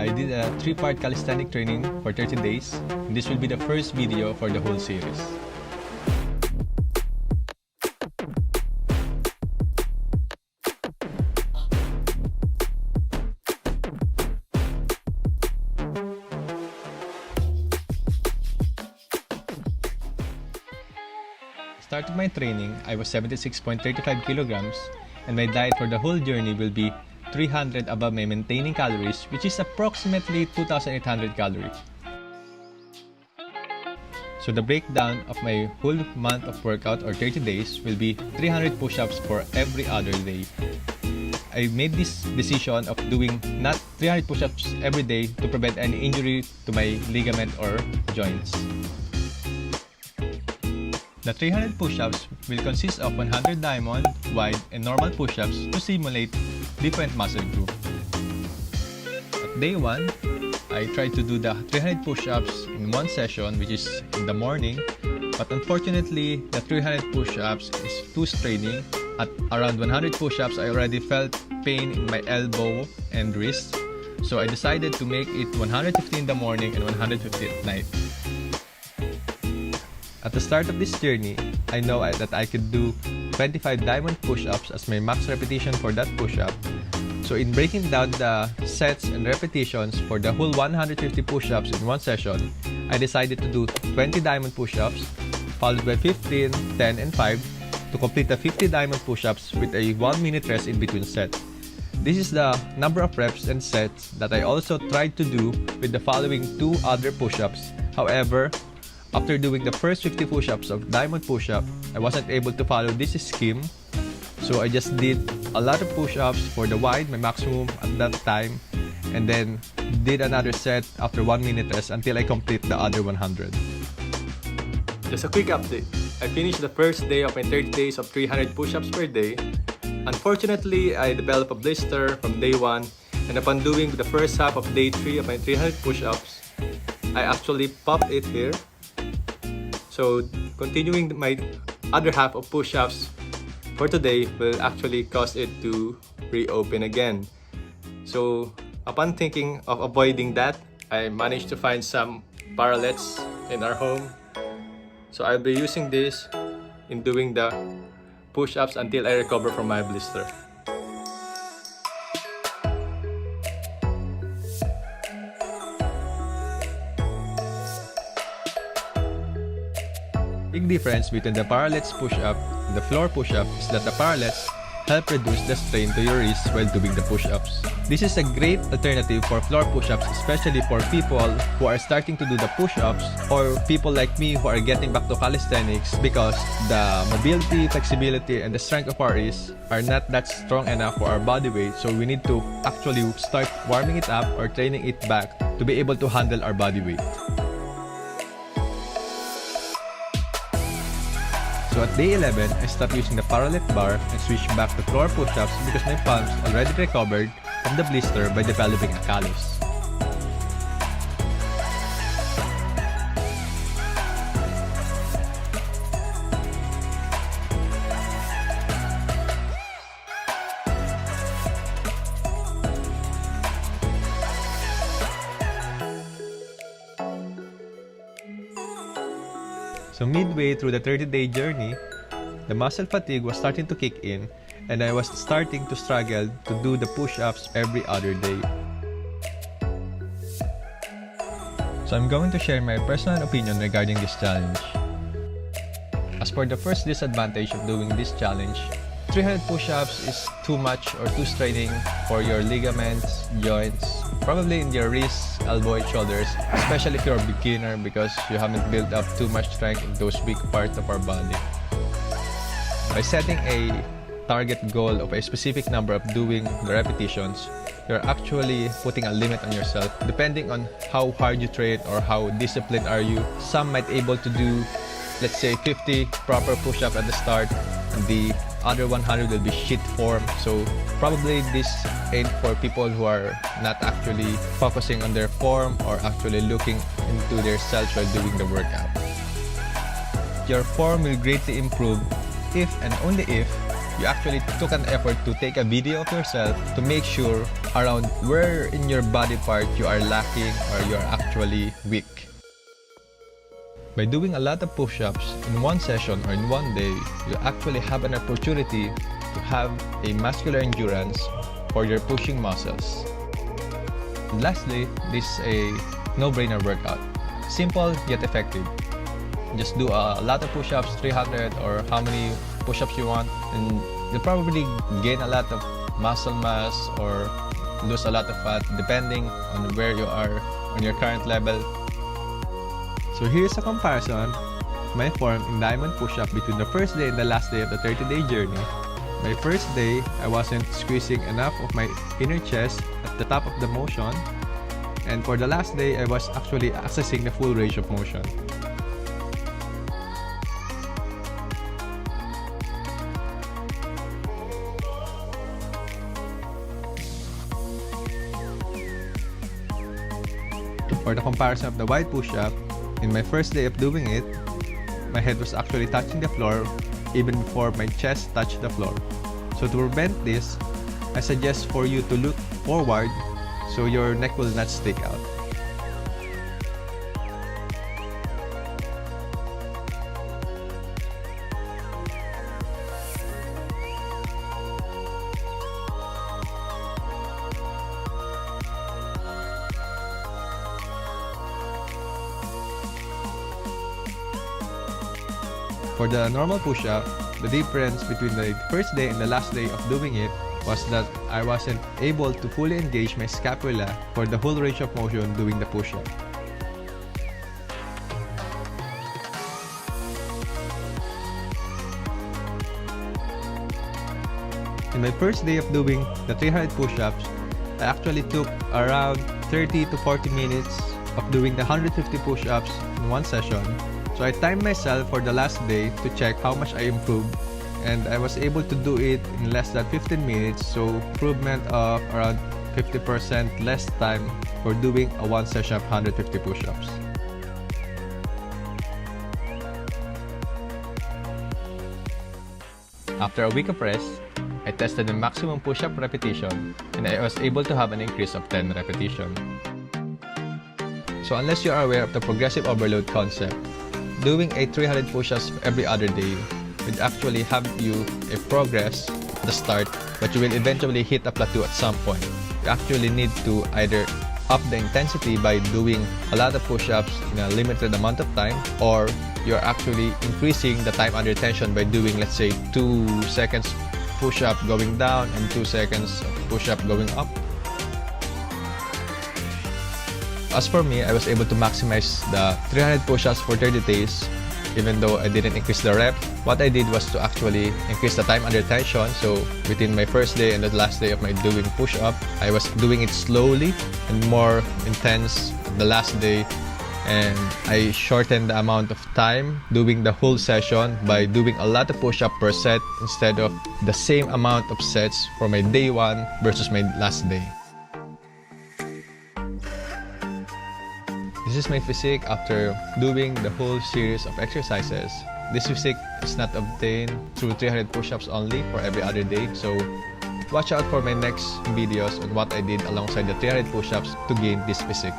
I did a 3-part calisthenic training for 30 days. And this will be the first video for the whole series. Started my training, I was 76.35 kilograms, and my diet for the whole journey will be 300 above my maintaining calories, which is approximately 2,800 calories. So the breakdown of my whole month of workout or 30 days will be 300 push-ups for every other day. I made this decision of doing not 300 push-ups every day to prevent any injury to my ligament or joints. The 300 push-ups will consist of 100 diamond, wide, and normal push-ups to simulate different muscle groups. At day 1, I tried to do the 300 push-ups in one session, which is in the morning, but unfortunately, the 300 push-ups is too straining. At around 100 push-ups, I already felt pain in my elbow and wrist, so I decided to make it 150 in the morning and 150 at night. At the start of this journey, I know that I could do 25 diamond push-ups as my max repetition for that push-up. So in breaking down the sets and repetitions for the whole 150 push-ups in one session, I decided to do 20 diamond push-ups, followed by 15, 10, and 5 to complete the 50 diamond push-ups with a 1-minute rest in between sets. This is the number of reps and sets that I also tried to do with the following 2 other push-ups. However, after doing the first 50 push-ups of diamond push-up, I wasn't able to follow this scheme. So I just did a lot of push-ups for the wide, my maximum at that time, and then did another set after 1-minute rest until I complete the other 100. Just a quick update. I finished the first day of my 30 days of 300 push-ups per day. Unfortunately, I developed a blister from day 1, and upon doing the first half of day 3 of my 300 push-ups, I actually popped it here. So continuing my other half of push-ups for today will actually cause it to reopen again. So upon thinking of avoiding that, I managed to find some parallettes in our home. So I'll be using this in doing the push-ups until I recover from my blister. Big difference between the parallettes push-up and the floor push-up is that the parallettes help reduce the strain to your wrists while doing the push-ups. This is a great alternative for floor push-ups, especially for people who are starting to do the push-ups or people like me who are getting back to calisthenics because the mobility, flexibility, and the strength of our wrists are not that strong enough for our body weight, so we need to actually start warming it up or training it back to be able to handle our body weight. So at day 11, I stopped using the parallel bar and switched back to floor push-ups because my palms already recovered from the blister by developing a callus. So midway through the 30-day journey, the muscle fatigue was starting to kick in and I was starting to struggle to do the push-ups every other day. So I'm going to share my personal opinion regarding this challenge. As for the first disadvantage of doing this challenge, 300 push-ups is too much or too straining for your ligaments, joints, probably in your wrists, elbow, and shoulders, especially if you're a beginner because you haven't built up too much strength in those weak parts of our body. By setting a target goal of a specific number of doing the repetitions, you're actually putting a limit on yourself depending on how hard you train or how disciplined are you. Some might able to do, let's say, 50 proper push-ups at the start, and the other 100 will be shit form. So probably this ain't for people who are not actually focusing on their form or actually looking into their selves while doing the workout. Your form will greatly improve if and only if you actually took an effort to take a video of yourself to make sure around where in your body part you are lacking or you are actually weak. By doing a lot of push-ups in one session or in one day, you actually have an opportunity to have a muscular endurance for your pushing muscles. And lastly, this is a no-brainer workout. Simple yet effective. Just do a lot of push-ups, 300 or how many push-ups you want, and you'll probably gain a lot of muscle mass or lose a lot of fat depending on where you are on your current level. So here's a comparison of my form in diamond push-up between the first day and the last day of the 30-day journey. My first day, I wasn't squeezing enough of my inner chest at the top of the motion, and for the last day, I was actually accessing the full range of motion. For the comparison of the wide push-up, in my first day of doing it, my head was actually touching the floor even before my chest touched the floor. So to prevent this, I suggest for you to look forward so your neck will not stick out. For the normal push-up, the difference between the first day and the last day of doing it was that I wasn't able to fully engage my scapula for the whole range of motion doing the push-up. In my first day of doing the 300 push-ups, I actually took around 30 to 40 minutes of doing the 150 push-ups in one session. So I timed myself for the last day to check how much I improved, and I was able to do it in less than 15 minutes, so improvement of around 50% less time for doing a one session of 150 push-ups. After a week of rest, I tested the maximum push-up repetition, and I was able to have an increase of 10 repetitions. So unless you are aware of the progressive overload concept, doing a 300 push-ups every other day will actually have you a progress at the start, but you will eventually hit a plateau at some point. You actually need to either up the intensity by doing a lot of push-ups in a limited amount of time, or you're actually increasing the time under tension by doing, let's say, 2 seconds push-up going down and 2 seconds push-up going up. As for me, I was able to maximize the 300 push-ups for 30 days, even though I didn't increase the rep. What I did was to actually increase the time under tension. So within my first day and the last day of my doing push-up, I was doing it slowly and more intense the last day. And I shortened the amount of time doing the whole session by doing a lot of push-up per set instead of the same amount of sets for my day 1 versus my last day. This is my physique after doing the whole series of exercises. This physique is not obtained through 300 push-ups only for every other day, so watch out for my next videos on what I did alongside the 300 push-ups to gain this physique.